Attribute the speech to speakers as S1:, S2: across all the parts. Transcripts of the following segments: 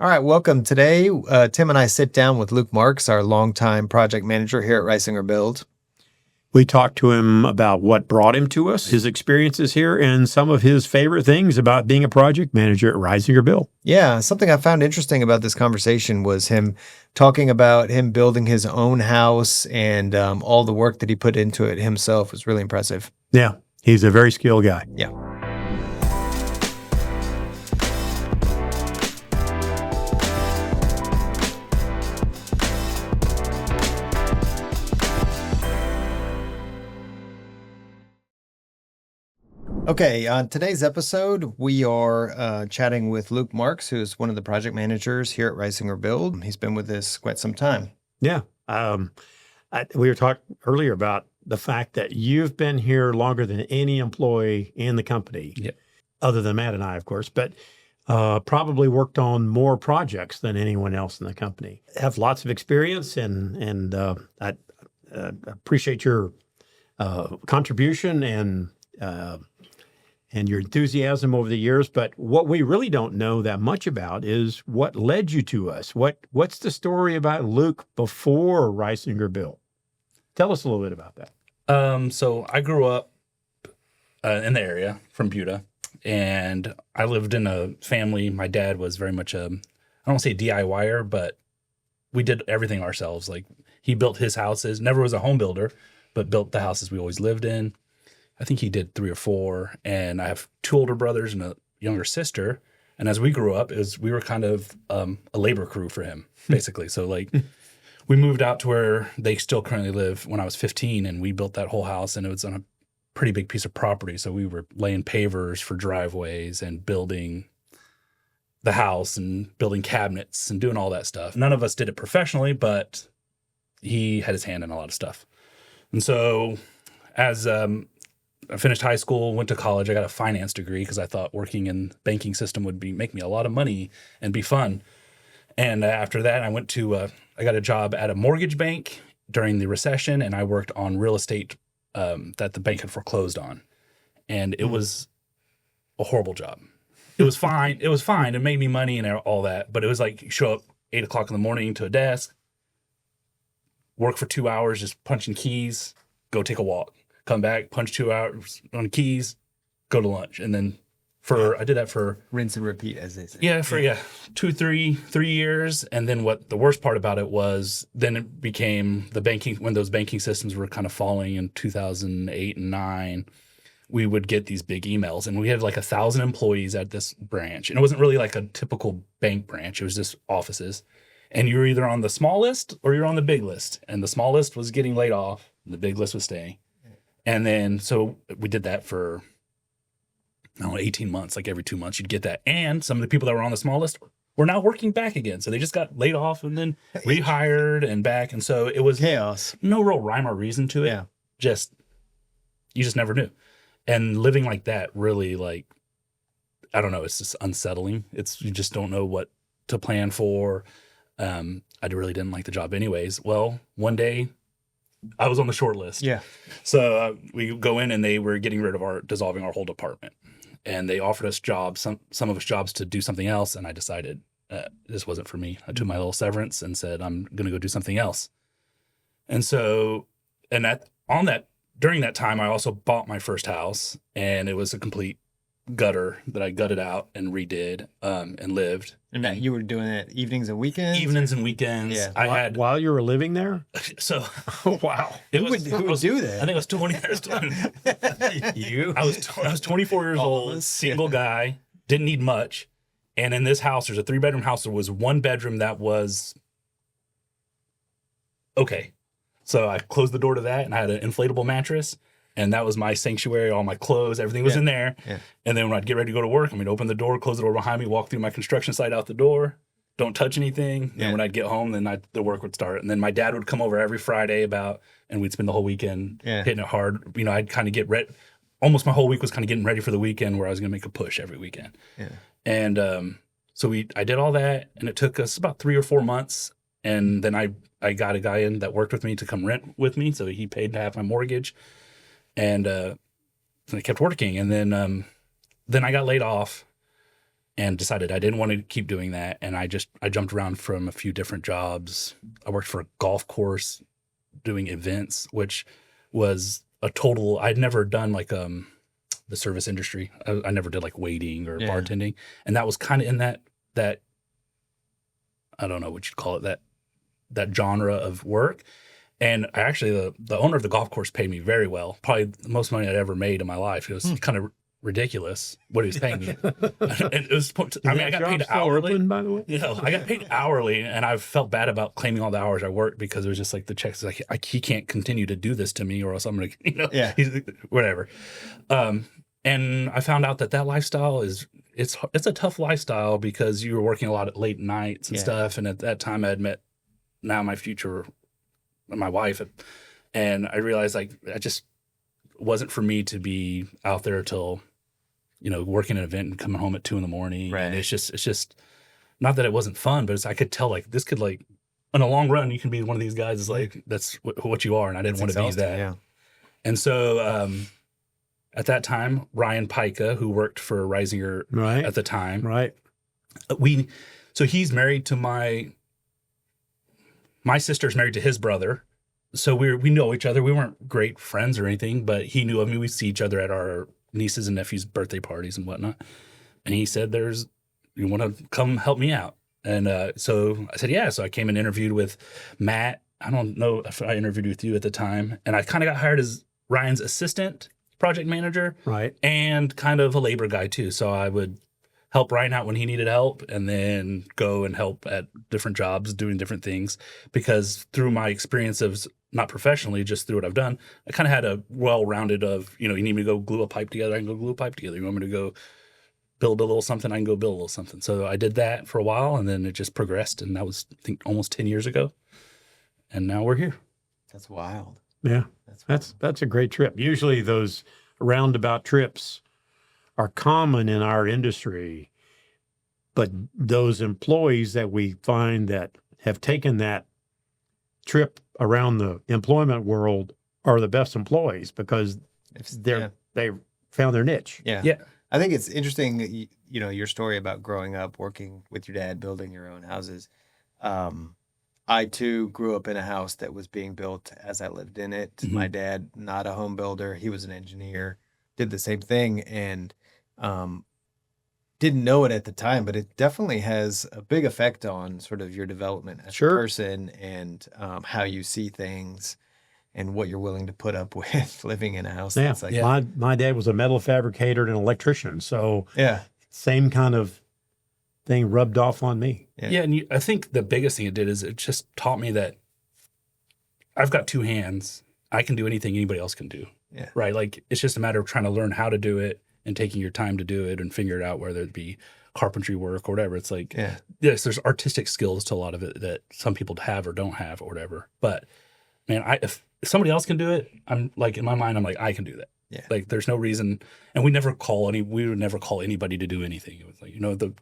S1: All right, welcome. Today, Tim and I sit down with Luke Marks, our longtime project manager here at Reisinger Build.
S2: We talked to him about what brought him to us, his experiences here, and some of his favorite things about being a project manager at Reisinger Build.
S1: Yeah, something I found interesting about this conversation was him talking about him building his own house and all the work that he put into it himself was really impressive.
S2: Yeah, he's a very skilled guy.
S1: Yeah. Okay, on today's episode, we are chatting with Luke Marks, who is one of the project managers here at Reisinger Build. He's been with us quite some time.
S2: Yeah. We were talking earlier about the fact that you've been here longer than any employee in the company, other than Matt and I, of course, but probably worked on more projects than anyone else in the company. Have lots of experience, and I appreciate your contribution and your enthusiasm over the years. But what we really don't know that much about is what led you to us. What's the story about Luke before Reisinger Build? Tell us a little bit about that.
S3: So I grew up in the area from Buda, and I lived in a family. My dad was very much I don't want to say DIYer, but we did everything ourselves. Like, he built his houses, never was a home builder, but built the houses we always lived in. I think he did 3 or 4, and I have 2 older brothers and a younger sister. And as we grew up, we were kind of a labor crew for him, basically. So like, we moved out to where they still currently live when I was 15, and we built that whole house, and it was on a pretty big piece of property. So we were laying pavers for driveways and building the house and building cabinets and doing all that stuff. None of us did it professionally, but he had his hand in a lot of stuff. And so as I finished high school, went to college. I got a finance degree because I thought working in the banking system would make me a lot of money and be fun. And after that, I got a job at a mortgage bank during the recession, and I worked on real estate that the bank had foreclosed on. And it was a horrible job. It was fine. It was fine. It made me money and all that. But it was like, you show up 8 o'clock in the morning to a desk, work for 2 hours, just punching keys, go take a walk. Come back, punch 2 hours on keys, go to lunch. And then I did that for
S1: Rinse and repeat, as they say.
S3: Yeah, for 3 years. And then what the worst part about it was, then it became the banking, when those banking systems were kind of falling in 2008 and 9, we would get these big emails, and we had like 1,000 employees at this branch. And it wasn't really like a typical bank branch. It was just offices. And you were either on the small list or you're on the big list. And the small list was getting laid off, and the big list was staying. And then, so we did that for, 18 months, like every 2 months you'd get that. And some of the people that were on the small list were now working back again. So they just got laid off and then rehired and back. And so it was
S1: chaos.
S3: No real rhyme or reason to it.
S1: Yeah.
S3: You just never knew. And living like that really, like, I don't know, it's just unsettling. You just don't know what to plan for. I really didn't like the job anyways. Well, one day, I was on the short list.
S1: Yeah.
S3: So we go in, and they were getting rid of dissolving our whole department. And they offered us jobs, some of us jobs, to do something else. And I decided this wasn't for me. I took my little severance and said, I'm going to go do something else. And so, during that time, I also bought my first house, and it was a complete gutter that I gutted out and redid and lived.
S1: And Matt, you were doing it evenings and weekends?
S3: Evenings and weekends.
S1: Yeah.
S2: While you were living there?
S3: So,
S2: wow.
S1: Who would do that?
S3: I think I was 20 years old. You? I was 24 years old, single guy, didn't need much. And in this house, there's a 3-bedroom house. There was 1 bedroom that was okay. So I closed the door to that, and I had an inflatable mattress. And that was my sanctuary. All my clothes, everything was in there. Yeah. And then when I'd get ready to go to work, I mean, open the door, close the door behind me, walk through my construction site out the door, don't touch anything. Yeah. And when I'd get home, then the work would start. And then my dad would come over every Friday and we'd spend the whole weekend hitting it hard. I'd kind of get ready. Almost my whole week was kind of getting ready for the weekend, where I was going to make a push every weekend. Yeah. And so I did all that, and it took us about 3 or 4 months. And then I got a guy in that worked with me to come rent with me. So he paid to have my mortgage. And I kept working. And then I got laid off, and decided I didn't want to keep doing that. And I jumped around from a few different jobs. I worked for a golf course doing events, which was I'd never done like the service industry. I never did like waiting or bartending. And that was kind of in that I don't know what you'd call it, that genre of work. And I actually, the owner of the golf course paid me very well, probably the most money I'd ever made in my life. It was kind of ridiculous what he was paying me. And it was, I got paid hourly.
S2: Open, by the way?
S3: I got paid hourly, and I felt bad about claiming all the hours I worked because it was just like the checks, like he can't continue to do this to me, or else I'm going to, whatever. And I found out that lifestyle it's a tough lifestyle because you were working a lot at late nights and stuff. And at that time, I had met now my wife, and I realized like I just wasn't for me to be out there till working an event and coming home at 2 a.m.
S1: Right.
S3: And it's just not that it wasn't fun, but I could tell like this could like in the long run you can be one of these guys. Is like that's what you are, and I didn't want to be that. Yeah. And so at that time, Ryan Pica, who worked for Reisinger at the time, so he's married to my sister's married to his brother. So we know each other. We weren't great friends or anything, but he knew of me. We see each other at our nieces and nephews' birthday parties and whatnot. And he said, you want to come help me out? And so I said, yeah. So I came and interviewed with Matt. I don't know if I interviewed with you at the time. And I kind of got hired as Ryan's assistant project manager.
S2: Right.
S3: And kind of a labor guy too. So I would help Ryan out when he needed help, and then go and help at different jobs doing different things. Because through my experience of not professionally, just through what I've done, I kind of had a well-rounded of, you need me to go glue a pipe together, I can go glue a pipe together. You want me to go build a little something, I can go build a little something. So I did that for a while, and then it just progressed, and that was, I think, almost 10 years ago. And now we're here.
S1: That's wild.
S2: Yeah, that's a great trip. Usually those roundabout trips are common in our industry, but those employees that we find that have taken that trip around the employment world are the best employees because they found their niche.
S1: Yeah. Yeah. I think it's interesting, your story about growing up, working with your dad, building your own houses. I too grew up in a house that was being built as I lived in it. Mm-hmm. My dad, not a home builder. He was an engineer, did the same thing, and didn't know it at the time, but it definitely has a big effect on sort of your development as a person and how you see things and what you're willing to put up with living in a house.
S2: Yeah.
S1: That's like,
S2: my dad was a metal fabricator and an electrician. So same kind of thing rubbed off on me.
S3: Yeah. And I think the biggest thing it did is it just taught me that I've got two hands. I can do anything anybody else can do. Yeah. Right. Like it's just a matter of trying to learn how to do it and taking your time to do it and figure it out, whether it be carpentry work or whatever. It's like, yes, there's artistic skills to a lot of it that some people have or don't have or whatever. But man, if somebody else can do it, I'm like, in my mind, I'm like, I can do that. Yeah. Like there's no reason. And we would never call anybody to do anything. It was like, the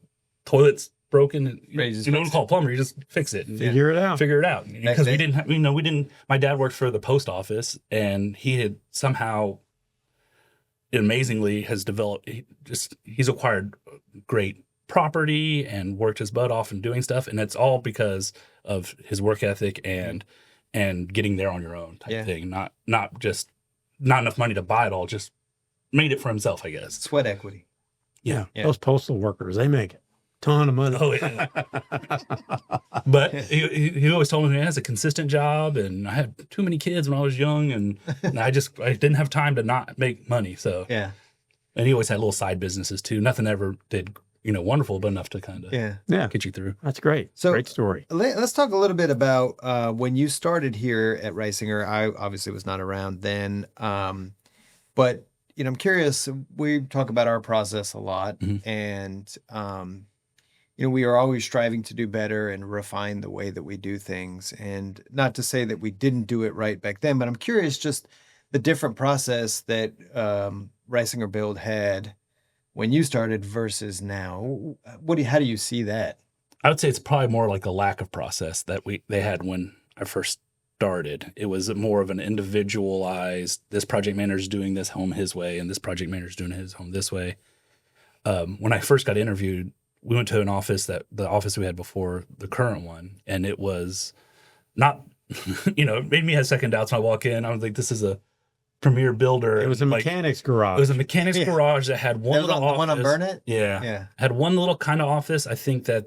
S3: toilet's broken. You don't call a plumber, you just fix it. And
S2: figure it out.
S3: Because we didn't, my dad worked for the post office, and he had somehow amazingly has developed, he's acquired great property and worked his butt off and doing stuff. And it's all because of his work ethic and getting there on your own type thing. Not just not enough money to buy it all, just made it for himself, I guess.
S1: Sweat equity.
S2: Yeah. Those postal workers, they make a ton of money.
S3: Oh, yeah. But he always told me he has a consistent job, and I had too many kids when I was young, and I didn't have time to not make money. So and he always had little side businesses too. Nothing ever did wonderful, but enough to kind of get you through.
S2: That's great. So great story.
S1: Let's talk a little bit about when you started here at Reisinger. I obviously was not around then, but I'm curious. We talk about our process a lot, and we are always striving to do better and refine the way that we do things. And not to say that we didn't do it right back then, but I'm curious just the different process that Reisinger Build had when you started versus now. How do you see that?
S3: I would say it's probably more like a lack of process that they had when I first started. It was more of an individualized, this project manager's doing this home his way, and this project manager's doing his home this way. When I first got interviewed, we went to an office the office we had before the current one, and it was not, it made me have second doubts when I walk in. I was like, this is a premier builder.
S2: It was a mechanics garage.
S3: It was a mechanics garage that had one little office.
S1: The one on Burnett?
S3: Yeah. Had one little kind of office. I think that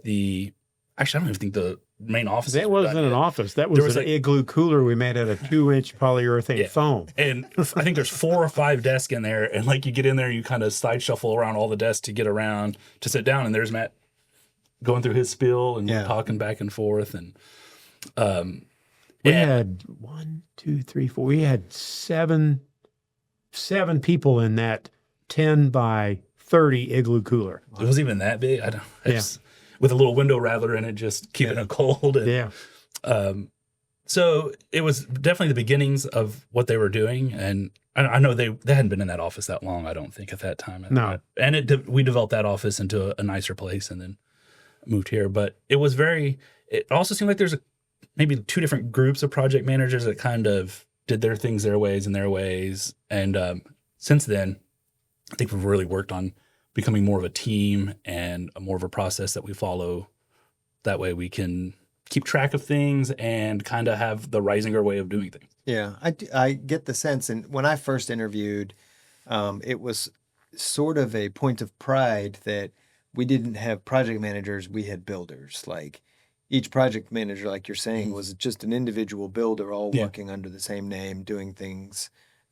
S3: I don't even think the main office.
S2: That wasn't an office. That was an igloo cooler we made out of 2-inch polyurethane foam.
S3: And I think there's 4 or 5 desks in there. And like you get in there, you kind of side shuffle around all the desks to get around to sit down. And there's Matt going through his spiel and talking back and forth. And
S2: we had 1, 2, 3, 4. We had seven people in that 10 by 30 igloo cooler.
S3: It was even that big. I don't. With a little window rattler in it, just keeping it cold. And, so it was definitely the beginnings of what they were doing. And I know they hadn't been in that office that long, I don't think, at that time.
S2: No.
S3: And we developed that office into a nicer place and then moved here. But it also seemed like there's maybe 2 different groups of project managers that kind of did their things their ways and their ways. And since then, I think we've really worked on becoming more of a team and more of a process that we follow. That way we can keep track of things and kind of have the Reisinger way of doing things.
S1: Yeah, I get the sense. And when I first interviewed, it was sort of a point of pride that we didn't have project managers, we had builders. Like each project manager, like you're saying, was just an individual builder, all working under the same name, doing things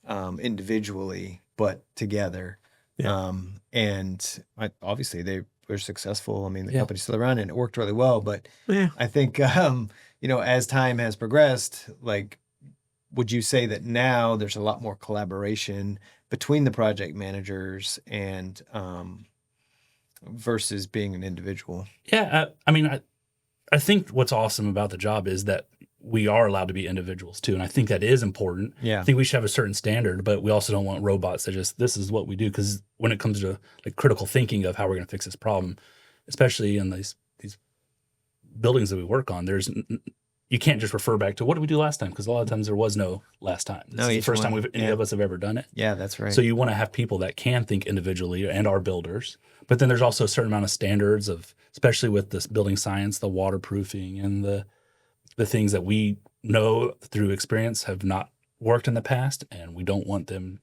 S1: individually, but together. Yeah. And obviously they were successful. I mean, the company's still around and it worked really well. But I think, as time has progressed, like, would you say that now there's a lot more collaboration between the project managers and versus being an individual?
S3: Yeah. I think what's awesome about the job is that we are allowed to be individuals too. And I think that is important. Yeah. I think we should have a certain standard, but we also don't want robots that just, this is what we do. Because when it comes to like critical thinking of how we're going to fix this problem, especially in these buildings that we work on, you can't just refer back to what did we do last time? Because a lot of times there was no last time. This is the first time any of us have ever done it.
S1: Yeah, that's right.
S3: So you want to have people that can think individually and are builders. But then there's also a certain amount of standards of, especially with this building science, the waterproofing and the things that we know through experience have not worked in the past, and we don't want them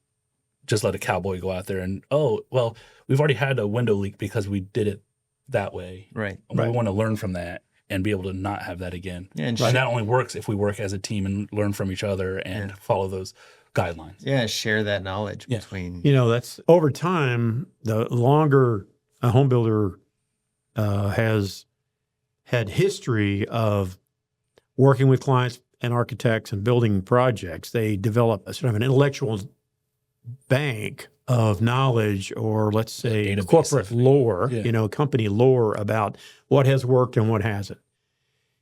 S3: just let a cowboy go out there and, we've already had a window leak because we did it that way.
S1: Right.
S3: We want to learn from that and be able to not have that again. Yeah, and that only works if we work as a team and learn from each other and follow those guidelines.
S1: Yeah, share that knowledge between.
S2: That's over time, the longer a home builder has had history of working with clients and architects and building projects, they develop a sort of an intellectual bank of knowledge, or let's say corporate lore, company lore about what has worked and what hasn't.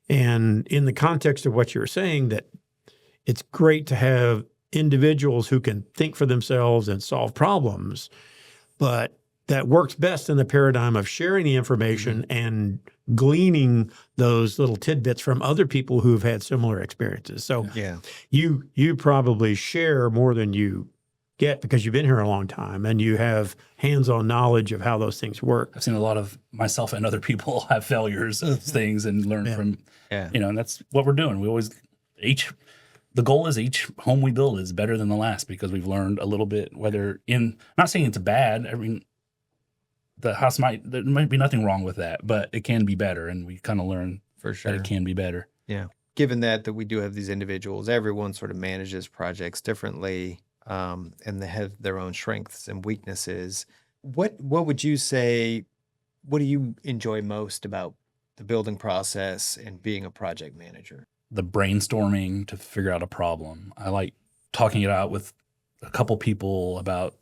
S2: And in the context of what you're saying, that it's great to have individuals who can think for themselves and solve problems, but that works best in the paradigm of sharing the information and gleaning those little tidbits from other people who've had similar experiences. So you probably share more than you get because you've been here a long time and you have hands-on knowledge of how those things work.
S3: I've seen a lot of myself and other people have failures of things and learn from, and that's what we're doing. We always, the goal is each home we build is better than the last because we've learned a little bit, I'm not saying it's bad. I mean, the house there might be nothing wrong with that, but it can be better. And we kind of learn
S1: for sure
S3: that it can be better.
S1: Yeah. Given that we do have these individuals, everyone sort of manages projects differently, and they have their own strengths and weaknesses. What would you say, what do you enjoy most about the building process and being a project manager?
S3: The brainstorming to figure out a problem. I like talking it out with a couple people about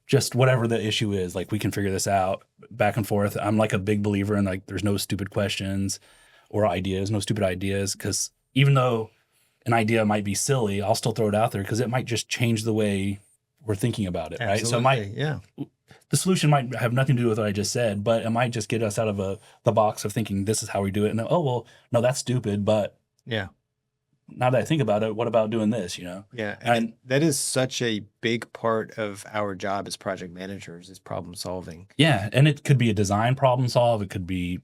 S3: just whatever the issue is. Like, we can figure this out back and forth. I'm like a big believer in like, there's no stupid questions or ideas, no stupid ideas. Because even though an idea might be silly, I'll still throw it out there because it might just change the way we're thinking about it.
S1: Absolutely.
S3: Right? So the solution might have nothing to do with what I just said, but it might just get us out of the box of thinking this is how we do it. And no, that's stupid, but now that I think about it, what about doing this,
S1: Yeah.
S3: And
S1: And that is such a big part of our job as project managers is problem solving.
S3: yeah, and it could be a design problem solve. It could be,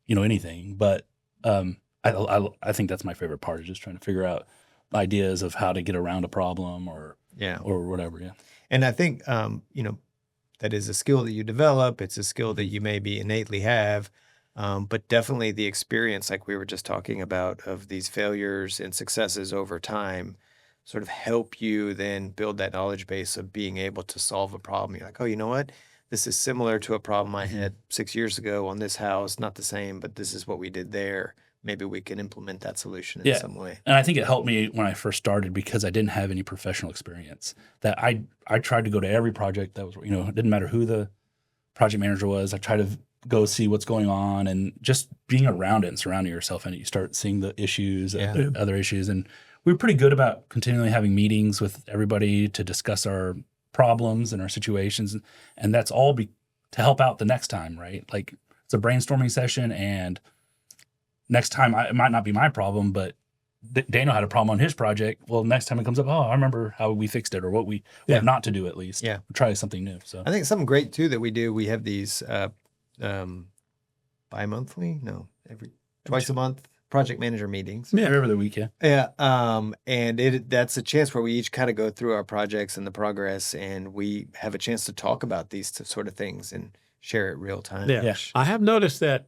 S3: anything. But I think that's my favorite part, is just trying to figure out ideas of how to get around a problem or
S1: Yeah.
S3: whatever. Yeah.
S1: And I think, that is a skill that you develop. It's a skill that you maybe innately have. But definitely the experience, like we were just talking about, of these failures and successes over time sort of help you then build that knowledge base of being able to solve a problem. You're like, oh, you know what? This is similar to a problem I had 6 years ago on this house. Not the same, but this is what we did there. Maybe we can implement that solution in
S3: Yeah.
S1: some way.
S3: And I think it helped me when I first started because I didn't have any professional experience. That I tried to go to every project that was, it didn't matter who the project manager was. I tried to go see what's going on, and just being around it and surrounding yourself in it, you start seeing the issues,
S1: Yeah.
S3: other issues. And we were pretty good about continually having meetings with everybody to discuss our problems and our situations. And that's all to help out the next time, right? Like, it's a brainstorming session, and next time it might not be my problem, but Daniel had a problem on his project. Well, next time it comes up, oh, I remember how we fixed it, or what what not to do, at least.
S1: Yeah.
S3: Try something new. So
S1: I think something great too that we do, we have these bi-monthly? No, twice a month project manager meetings.
S3: yeah, every other week, yeah.
S1: Yeah. And that's a chance where we each kind of go through our projects and the progress, and we have a chance to talk about these sort of things and share it real time.
S2: Yeah.
S3: Yeah.
S2: I have noticed that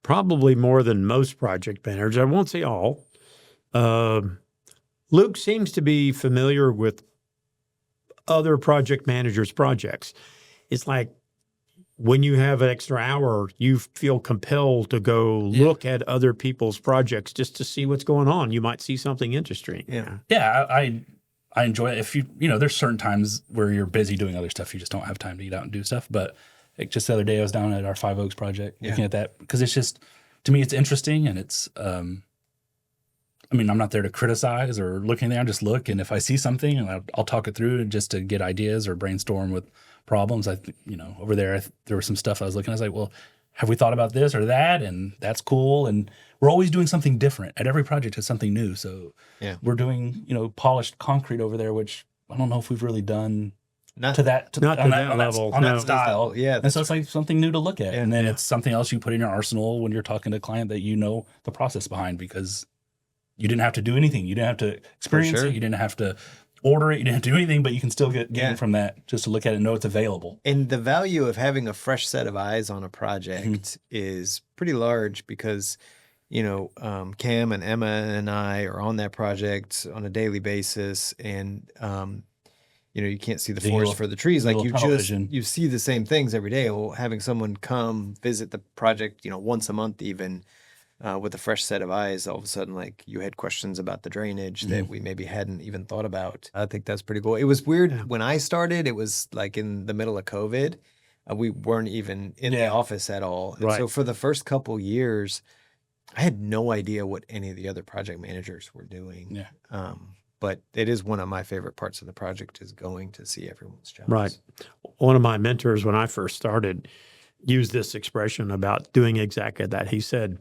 S2: probably more than most project managers, I won't say all, Luke seems to be familiar with other project managers' projects. It's like when you have an extra hour, you feel compelled to go look at other people's projects just to see what's going on. You might see something interesting.
S1: Yeah.
S3: Yeah, I enjoy it. If there's certain times where you're busy doing other stuff, you just don't have time to get out and do stuff. But like just the other day, I was down at our Five Oaks project looking at that, because it's just, to me, it's interesting, and it's, I'm not there to criticize or look anything. I just look, and if I see something, and I'll talk it through just to get ideas or brainstorm with problems. Over there, there was some stuff I was looking at. I was like, well, have we thought about this or that? And that's cool. And we're always doing something different. At every project is something new. So we're doing, polished concrete over there, which I don't know if we've really done
S2: Not to that level.
S3: on that style.
S1: Yeah.
S3: And so it's like something new to look at.
S1: Yeah.
S3: And then it's something else you put in your arsenal when you're talking to a client that you know the process behind, because you didn't have to do anything. You didn't have to experience it. You didn't have to order it. You didn't have to do anything, but you can still get gain from that just to look at it and know it's available.
S1: And the value of having a fresh set of eyes on a project is pretty large, because, Cam and Emma and I are on that project on a daily basis, and you can't see the forest for the trees. Like you see the same things every day. Well, having someone come visit the project, once a month even, with a fresh set of eyes, all of a sudden, like, you had questions about the drainage that we maybe hadn't even thought about. I think that's pretty cool. It was weird when I started. It was like in the middle of COVID. We weren't even in the office at all. And so for the first couple years, I had no idea what any of the other project managers were doing.
S3: Yeah.
S1: But it is one of my favorite parts of the project, is going to see everyone's jobs.
S2: Right. One of my mentors when I first started used this expression about doing exactly that. He said,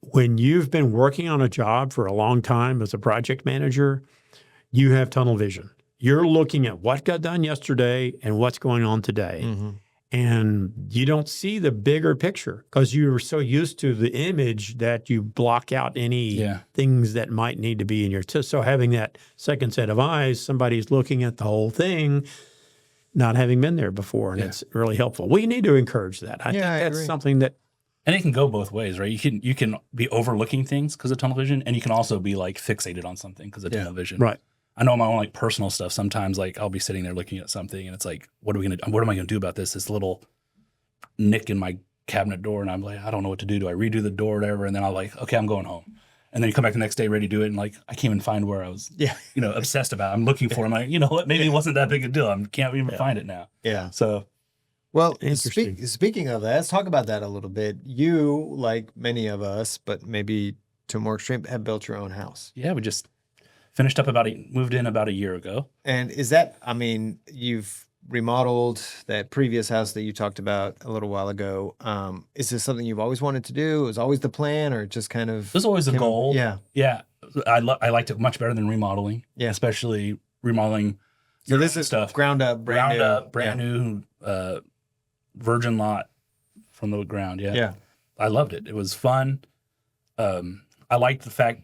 S2: when you've been working on a job for a long time as a project manager, you have tunnel vision. You're looking at what got done yesterday and what's going on today.
S1: Mm-hmm.
S2: And you don't see the bigger picture because you're so used to the image that you block out any things that might need to be in your so having that second set of eyes, somebody's looking at the whole thing, not having been there before, and it's really helpful. We need to encourage that. I think that's something that.
S3: And it can go both ways, right? You can be overlooking things because of tunnel vision, and you can also be like fixated on something because of tunnel vision.
S2: Right.
S3: I know my own like personal stuff. Sometimes like I'll be sitting there looking at something, and it's like, what am I going to do about this? This little nick in my cabinet door, and I'm like, I don't know what to do. Do I redo the door or whatever? And then I'll like, okay, I'm going home. And then you come back the next day ready to do it, and like I can't even find where I was, obsessed about. I'm looking for. I'm like, you know what? Maybe it wasn't that big a deal. I can't even find it now.
S1: Yeah.
S3: So.
S1: Well, speaking of that, let's talk about that a little bit. You, like many of us, but maybe to a more extreme, have built your own house.
S3: Yeah, we just finished up moved in about a year ago.
S1: And is that, you've remodeled that previous house that you talked about a little while ago. Is this something you've always wanted to do? It was always the plan, or just kind of?
S3: There's always a goal.
S1: Yeah.
S3: Yeah. I liked it much better than remodeling.
S1: Yeah.
S3: Especially remodeling.
S1: So this is
S3: stuff.
S1: ground up,
S3: brand new, virgin lot from the ground. Yeah.
S1: Yeah.
S3: I loved it. It was fun. I liked the fact,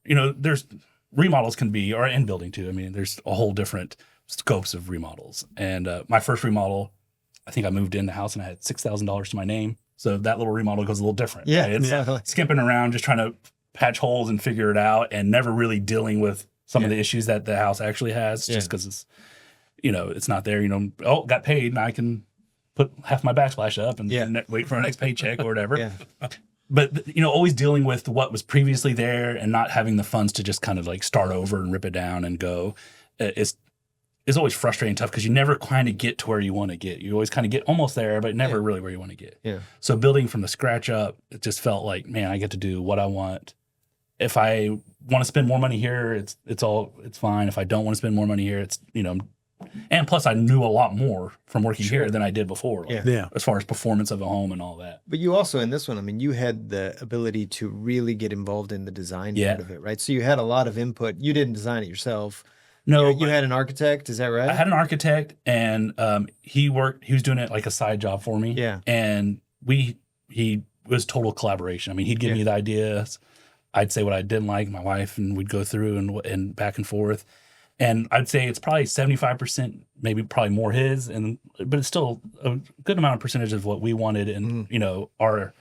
S3: there's remodels can be, or in building too. I mean, there's a whole different scopes of remodels. And my first remodel, I think I moved in the house and I had $6,000 to my name. So that little remodel goes a little different.
S1: Yeah.
S3: Right? It's skimping around, just trying to patch holes and figure it out, and never really dealing with some of the issues that the house actually has, just because it's, it's not there. Got paid, and I can put half my backsplash up and wait for our next paycheck or whatever.
S1: Yeah.
S3: But always dealing with what was previously there and not having the funds to just kind of like start over and rip it down and go. It's always frustrating and tough, because you never kind of get to where you want to get. You always kind of get almost there, but never really where you want to get.
S1: Yeah.
S3: So building from the scratch up, it just felt like, man, I get to do what I want. If I want to spend more money here, it's fine. If I don't want to spend more money here, it's, and plus I knew a lot more from working here than I did before. As far as performance of a home and all that.
S1: But you also, in this one, I mean, you had the ability to really get involved in the design part of it, right? So you had a lot of input. You didn't design it yourself.
S3: No,
S1: you had an architect. Is that right?
S3: I had an architect, and he was doing it like a side job for me.
S1: Yeah.
S3: And he was total collaboration. I mean, he'd give me the ideas. I'd say what I didn't like, my wife, and we'd go through and back and forth. And I'd say it's probably 75%, maybe probably more his, but it's still a good amount of percentage of what we wanted and, our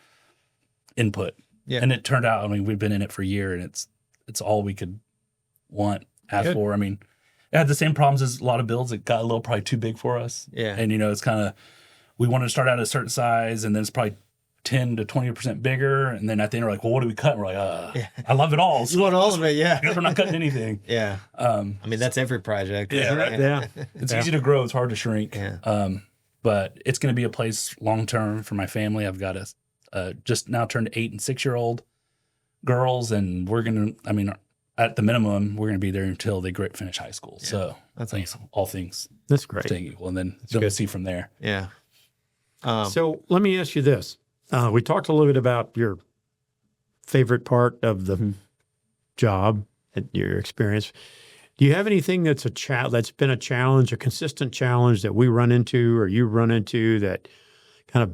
S3: input. Yeah. And it turned out, I mean, we've been in it for a year, and it's all we could ask for. I mean, it had the same problems as a lot of builds. It got a little probably too big for us.
S1: Yeah.
S3: And, it's kind of, we wanted to start out at a certain size, and then it's probably 10 to 20% bigger, and then at the end we're like, well, what do we cut? And we're like, I love it all. So
S1: you want all of it, yeah.
S3: We're not cutting anything.
S1: Yeah. I mean, that's every project.
S3: Yeah, right?
S2: Yeah.
S3: It's easy to grow. It's hard to shrink.
S1: Yeah.
S3: But it's going to be a place long term for my family. I've got a just now turned 8 and 6-year-old girls, and we're going to, I mean, at the minimum, we're going to be there until they finish high school. Yeah. So
S1: that's awesome.
S3: All things
S2: that's great.
S3: Staying equal, and then we'll see from there.
S1: Yeah.
S2: So let me ask you this. We talked a little bit about your favorite part of the job and your experience. Do you have anything that's that's been a challenge, a consistent challenge that we run into or you run into that kind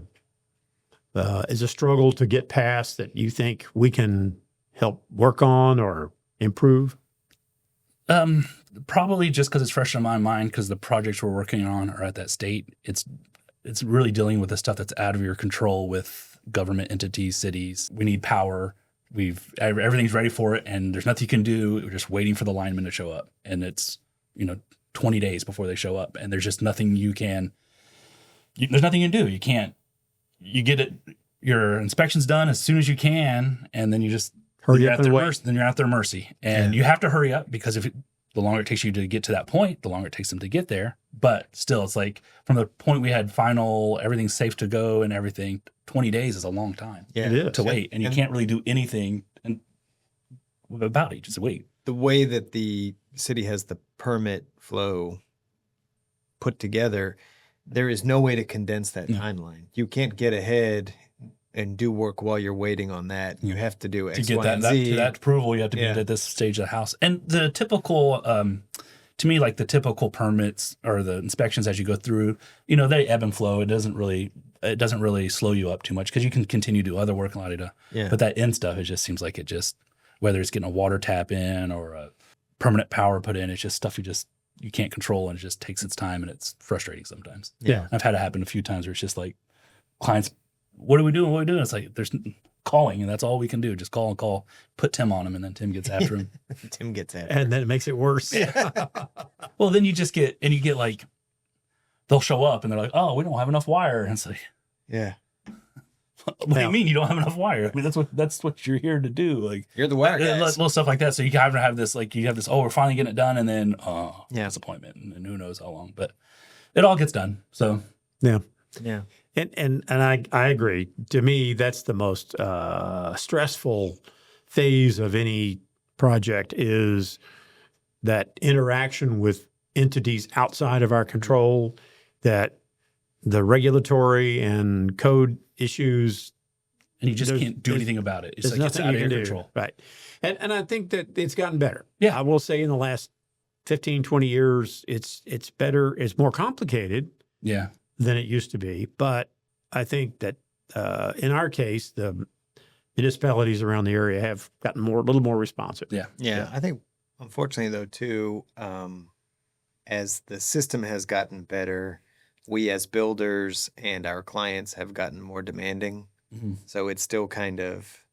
S2: of is a struggle to get past that you think we can help work on or improve?
S3: Probably just because it's fresh in my mind, because the projects we're working on are at that state. It's really dealing with the stuff that's out of your control with government entities, cities. We need power. Everything's ready for it, and there's nothing you can do. We're just waiting for the linemen to show up, and it's 20 days before they show up, and there's just nothing there's nothing you can do. You can't. You get it. Your inspection's done as soon as you can, and then you just
S2: hurry up and wait.
S3: Then you're at their mercy, and you have to hurry up, because the longer it takes you to get to that point, the longer it takes them to get there. But still, it's like from the point we had final, everything's safe to go and everything, 20 days is a long time
S2: to
S3: wait. And you can't really do anything about it. You just wait.
S1: The way that the city has the permit flow put together, there is no way to condense that timeline. You can't get ahead and do work while you're waiting on that. You have to do X,
S3: to get
S1: Y, and Z.
S3: To that approval, you have to be at this stage of the house. And the typical, to me, like the typical permits or the inspections as you go through, they ebb and flow. It doesn't really slow you up too much, because you can continue to do other work. But that end stuff, it just seems like whether it's getting a water tap in or a permanent power put in, it's just stuff you can't control, and it just takes its time, and it's frustrating sometimes.
S2: Yeah.
S3: I've had it happen a few times where it's just like clients, what are we doing? What are we doing? It's like, there's calling, and that's all we can do. Just call and call, put Tim on him, and then Tim gets after him.
S1: Tim gets after
S2: him. And then it makes it worse.
S3: Well, then you get like, they'll show up and they're like, oh, we don't have enough wire. And it's like, what do you mean you don't have enough wire? I mean, that's what you're here to do. Like,
S1: you're the wire guys.
S3: Little stuff like that. So you kind of have this, oh, we're finally getting it done. And then, disappointment, and who knows how long, but it all gets done. So,
S2: yeah.
S1: Yeah.
S2: And I agree. To me, that's the most stressful phase of any project, is that interaction with entities outside of our control, that the regulatory and code issues,
S3: and you just can't do anything about it. It's
S2: there's
S3: like it's
S2: nothing
S3: out
S2: you
S3: of
S2: can
S3: your
S2: do.
S3: control.
S2: Right. And I think that it's gotten better.
S3: Yeah.
S2: I will say in the last 15, 20 years, it's better. It's more complicated
S3: Yeah.
S2: than it used to be. But I think that in our case, the municipalities around the area have gotten a little more responsive.
S3: Yeah.
S1: Yeah, I think unfortunately though too, as the system has gotten better, we as builders and our clients have gotten more demanding.
S3: Mhm.
S1: So it's still kind of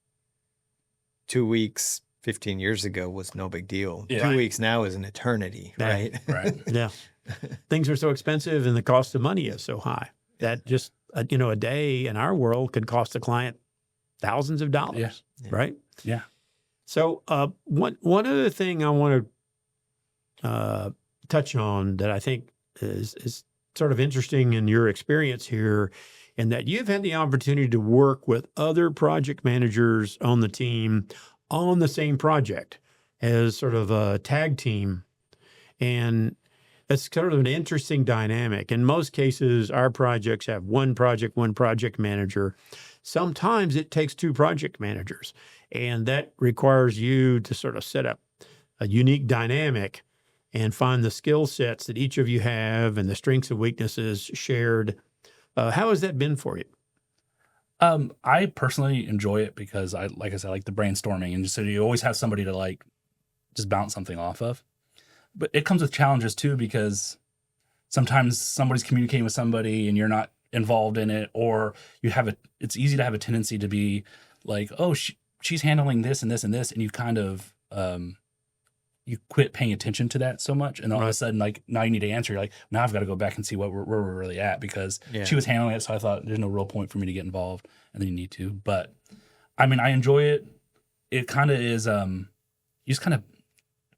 S1: 2 weeks 15 years ago was no big deal.
S3: Yeah.
S1: 2
S3: Right.
S1: weeks now is an eternity,
S2: Yeah.
S1: right?
S3: Right.
S2: Yeah. Things are so expensive and the cost of money is so high that just, a day in our world could cost a client thousands of dollars.
S3: Yeah.
S2: Right?
S3: Yeah.
S2: So one other thing I want to touch on that I think is sort of interesting in your experience here, in that you've had the opportunity to work with other project managers on the team on the same project as sort of a tag team. And that's sort of an interesting dynamic. In most cases, our projects have one project manager. Sometimes it takes two project managers, and that requires you to sort of set up a unique dynamic and find the skill sets that each of you have and the strengths and weaknesses shared. How has that been for you?
S3: I personally enjoy it because like I said, I like the brainstorming, and so you always have somebody to like just bounce something off of. But it comes with challenges too, because sometimes somebody's communicating with somebody and you're not involved in it, or it's easy to have a tendency to be like, oh, she's handling this and this and this, and you kind of you quit paying attention to that so much, and all of a sudden, like, now you need to answer. You're like, now I've got to go back and see where we're really at, because she was handling it, so I thought there's no real point for me to get involved, and then you need to. But I mean, I enjoy it. It kind of is. You just kind of.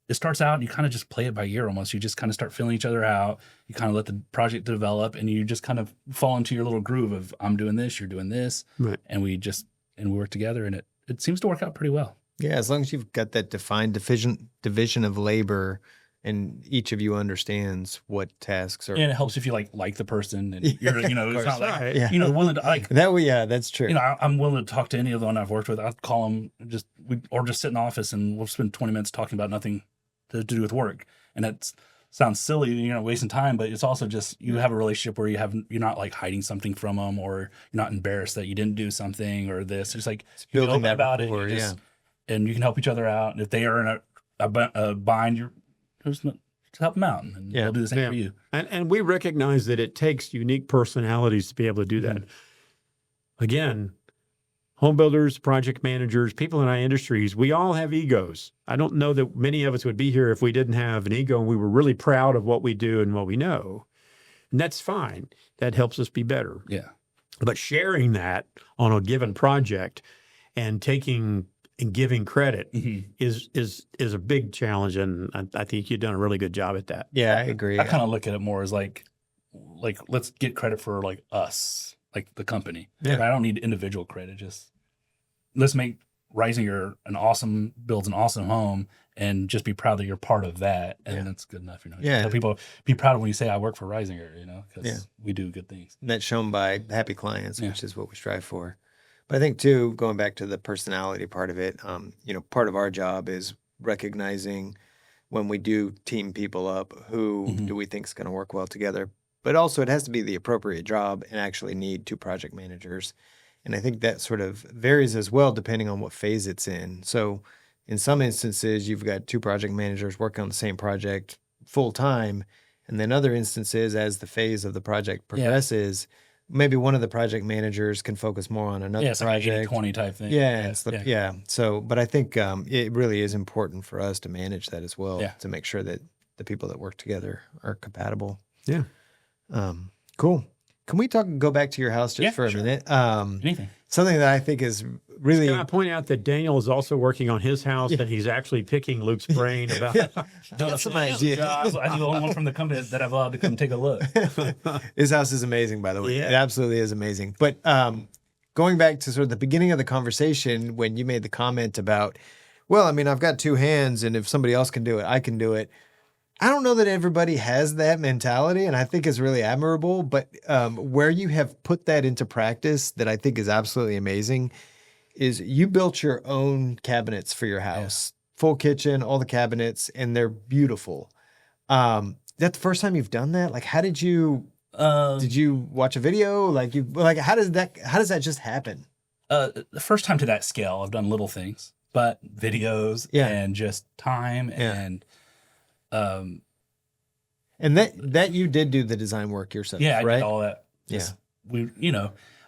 S3: It starts out, you kind of just play it by ear almost. You just kind of start feeling each other out. You kind of let the project develop, and you just kind of fall into your little groove of, I'm doing this, you're doing this.
S2: Right.
S3: And we work together, and it seems to work out pretty well.
S1: Yeah, as long as you've got that defined division of labor, and each of you understands what tasks are.
S3: And it helps if you like the person, and you're, it's not like,
S1: Yeah.
S3: willing to like,
S1: that's true.
S3: I'm willing to talk to any of the one I've worked with. I'll call them or just sit in the office and we'll spend 20 minutes talking about nothing to do with work. And that sounds silly, wasting time, but it's also just, you have a relationship where you're not like hiding something from them, or you're not embarrassed that you didn't do something or this. It's like
S1: building that
S3: about
S1: rapport,
S3: it. And you can help each other out. And if they are in a bind, you're just help them out, and they'll do the same for you.
S2: And we recognize that it takes unique personalities to be able to do that. Again, home builders, project managers, people in our industries, we all have egos. I don't know that many of us would be here if we didn't have an ego and we were really proud of what we do and what we know. And that's fine. That helps us be better.
S3: Yeah.
S2: But sharing that on a given project and taking and giving credit is a big challenge, and I think you've done a really good job at that.
S1: Yeah, I agree.
S3: I kind of look at it more as like let's get credit for like us, like the company.
S2: Yeah.
S3: I don't need individual credit. Just let's make Reisinger builds an awesome home, and just be proud that you're part of that, and that's good enough. Tell people, be proud when you say I work for Reisinger, because we do good things.
S1: And that's shown by happy clients, which is what we strive for. But I think too, going back to the personality part of it, part of our job is recognizing when we do team people up, who do we think is going to work well together. But also it has to be the appropriate job and actually need two project managers. And I think that sort of varies as well depending on what phase it's in. So in some instances, you've got two project managers working on the same project full time. And then other instances, as the phase of the project progresses, maybe one of the project managers can focus more on another project.
S3: Like 80-20 type thing.
S1: Yeah. So, but I think it really is important for us to manage that as well, to make sure that the people that work together are compatible.
S2: Yeah.
S1: Cool. Can we go back to your house just for a minute?
S3: Anything.
S1: Something that I think is really...
S2: Can I point out that Daniel is also working on his house, and he's actually picking Luke's brain about...
S1: That's some idea.
S3: I'm the only one from the company that I've allowed to come take a look.
S1: His house is amazing, by the way.
S2: Yeah.
S1: It absolutely is amazing. But going back to sort of the beginning of the conversation, when you made the comment about, well, I mean, I've got two hands, and if somebody else can do it, I can do it. I don't know that everybody has that mentality, and I think it's really admirable. But where you have put that into practice, that I think is absolutely amazing, is you built your own cabinets for your house, full kitchen, all the cabinets, and they're beautiful. Is that the first time you've done that? Like, how did you? Did you watch a video? Like how does that just happen?
S3: The first time to that scale, I've done little things, but videos and just time and
S1: And that you did do the design work yourself,
S3: yeah, I
S1: right?
S3: did all that.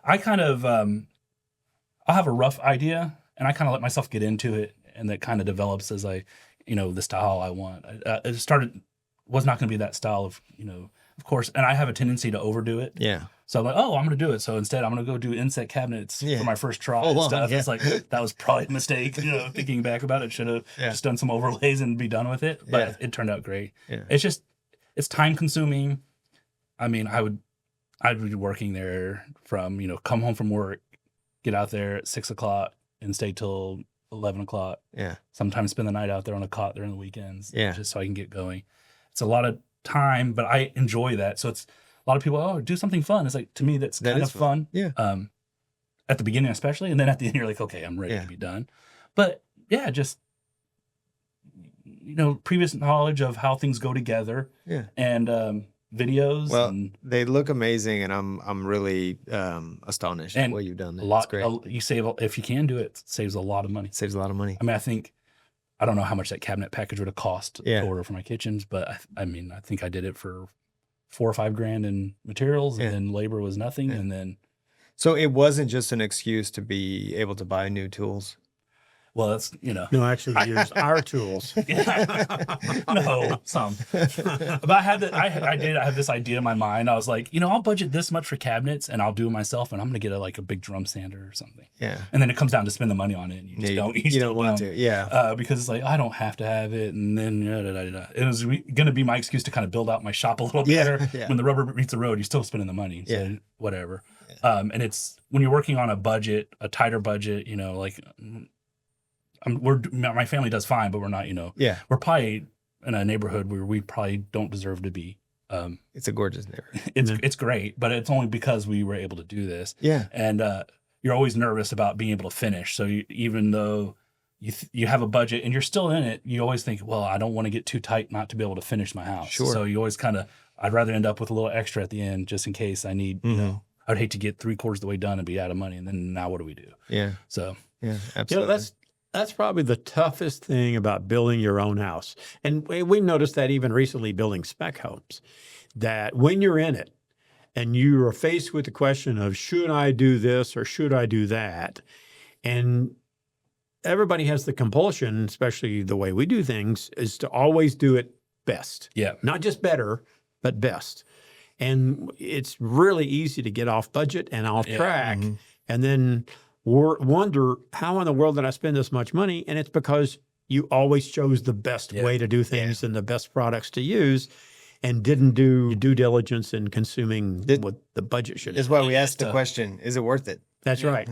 S3: I kind of I'll have a rough idea, and I kind of let myself get into it, and that kind of develops as the style I want. It was not going to be that style of of course, and I have a tendency to overdo it.
S1: Yeah.
S3: So I'm like, oh, I'm going to do it. So instead, I'm going to go do inset cabinets for my first try and stuff. It's like, that was probably a mistake, thinking back about it. Should have just done some overlays and be done with it. But it turned out great. Yeah. It's time consuming. I mean, I'd be working there from, come home from work, get out there at 6 o'clock and stay till 11 o'clock.
S1: Yeah.
S3: Sometimes spend the night out there on a cot during the weekends.
S1: Yeah.
S3: Just so I can get going. It's a lot of time, but I enjoy that. So it's a lot of people, do something fun. It's like, to me, that's kind of fun.
S1: Yeah.
S3: At the beginning, especially. And then at the end, you're like, okay, I'm ready to be done. But yeah, just, previous knowledge of how things go together. Yeah. And videos.
S1: Well, they look amazing, and I'm really astonished at what you've done. That's great.
S3: You save, if you can do it, saves a lot of money.
S1: Saves a lot of money.
S3: I mean, I don't know how much that cabinet package would have cost to order for my kitchens, but I think I did it for $4,000 or $5,000 in materials, and then labor was nothing. And then,
S1: so it wasn't just an excuse to be able to buy new tools.
S3: Well, that's,
S2: No, actually, we used our tools.
S3: No, some. But I had this idea in my mind. I was like, I'll budget this much for cabinets, and I'll do it myself, and I'm going to get a big drum sander or something.
S1: Yeah.
S3: And then it comes down to spend the money on it, and you don't
S1: want to. Yeah.
S3: Because it's like, I don't have to have it, and then it was going to be my excuse to kind of build out my shop a little better. Yeah. When the rubber meets the road, you're still spending the money. So whatever. Yeah. And it's when you're working on a tighter budget, my family does fine, but we're not, we're probably in a neighborhood where we probably don't deserve to be.
S1: It's a gorgeous neighborhood.
S3: It's great, but it's only because we were able to do this.
S1: Yeah.
S3: And you're always nervous about being able to finish. So even though you have a budget and you're still in it, you always think, well, I don't want to get too tight not to be able to finish my house.
S1: Sure.
S3: So you always I'd rather end up with a little extra at the end just in case I need, I'd hate to get 3/4 of the way done and be out of money. And then now what do we do?
S1: Yeah.
S3: So.
S1: Yeah, absolutely.
S2: That's probably the toughest thing about building your own house. And we noticed that even recently building spec homes, that when you're in it and you are faced with the question of, should I do this or should I do that? And everybody has the compulsion, especially the way we do things, is to always do it best.
S3: Yeah.
S2: Not just better, but best. And it's really easy to get off budget and off track. Mm-hmm. And then wonder, how in the world did I spend this much money? And it's because you always chose the best way to do things and the best products to use, and didn't do due diligence in consuming what the budget should.
S1: That's why we asked the question, is it worth it?
S2: That's right.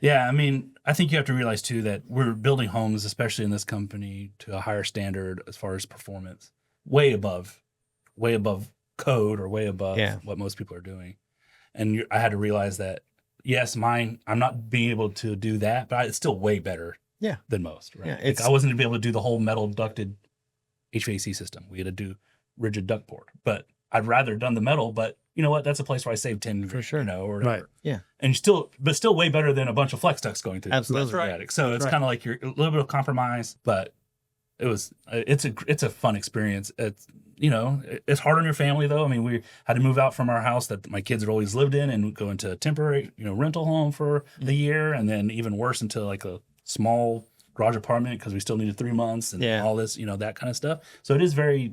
S3: Yeah, I mean, I think you have to realize too that we're building homes, especially in this company, to a higher standard as far as performance, way above code or way above what most people are doing. And I had to realize that, yes, I'm not being able to do that, but it's still way better than most. Right? Yeah, I wasn't able to do the whole metal ducted HVAC system. We had to do rigid ductboard, but I'd rather done the metal. But you know what? That's a place where I saved 10
S1: for sure,
S3: or whatever.
S1: Right? Yeah,
S3: and still way better than a bunch of flex ducts going through.
S1: Absolutely,
S3: the attic. So it's kind of like you're a little bit of compromise, but it's a fun experience. It's hard on your family though. I mean, we had to move out from our house that my kids had always lived in and go into a temporary, rental home for the year, and then even worse into like a small garage apartment because we still needed 3 months and all this, that kind of stuff. So it is very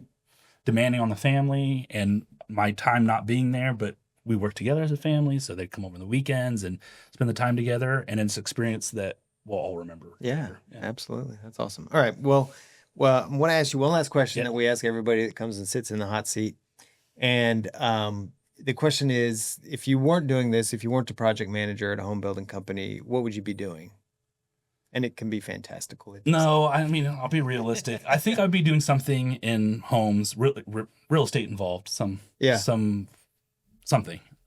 S3: demanding on the family and my time not being there, but we work together as a family, so they'd come over on the weekends and spend the time together, and it's an experience that we'll all remember.
S1: Yeah, absolutely. That's awesome. All right, well, I want to ask you one last question that we ask everybody that comes and sits in the hot seat. And the question is, if you weren't doing this, if you weren't a project manager at a home building company, what would you be doing? And it can be fantastical.
S3: No, I mean, I'll be realistic. I think I'd be doing something in homes, real estate involved, something.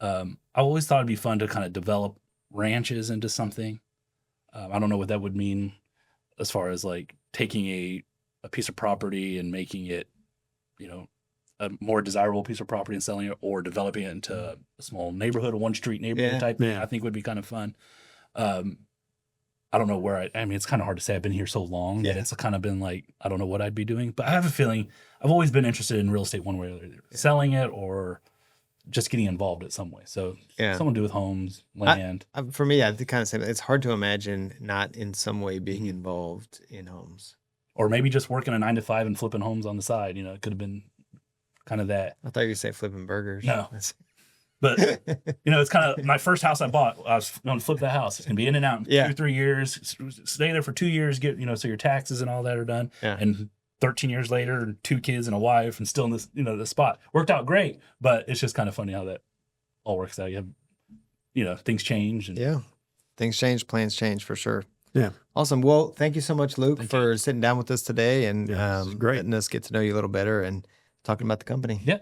S3: I always thought it'd be fun to kind of develop ranches into something. I don't know what that would mean as far as like taking a piece of property and making it, a more desirable piece of property and selling it, or developing it into a small neighborhood, a one street neighborhood type thing. I think would be kind of fun. I don't know where I mean, it's kind of hard to say. I've been here so long that it's kind of been like, I don't know what I'd be doing, but I have a feeling I've always been interested in real estate one way or the other, selling it or just getting involved in some way. So something to do with homes, land.
S1: For me, I kind of say it's hard to imagine not in some way being involved in homes.
S3: Or maybe just working a 9 to 5 and flipping homes on the side. It could have been kind of that.
S1: I thought you were say flipping burgers.
S3: No. But, it's kind of my first house I bought. I was going to flip that house. It's going to be in and out in 2 or 3 years. Stay there for 2 years, get, so your taxes and all that are done. Yeah. And 13 years later, 2 kids and a wife and still in this, the spot. Worked out great, but it's just kind of funny how that all works out. You have, things change. And,
S1: things change, plans change for sure.
S2: Yeah.
S1: Awesome. Well, thank you so much, Luke, for sitting down with us today and
S2: great.
S1: letting us get to know you a little better and talking about the company.
S3: Yeah.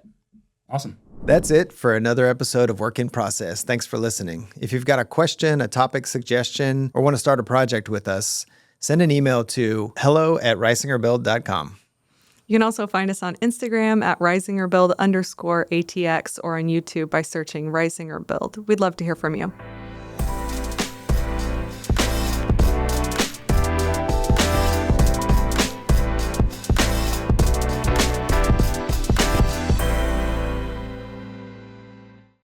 S3: Awesome.
S1: That's it for another episode of Work in Process. Thanks for listening. If you've got a question, a topic suggestion, or want to start a project with us, send an email to hello@risingerbuild.com.
S4: You can also find us on Instagram at risingerbuild_ATX or on YouTube by searching Risinger Build. We'd love to hear from you.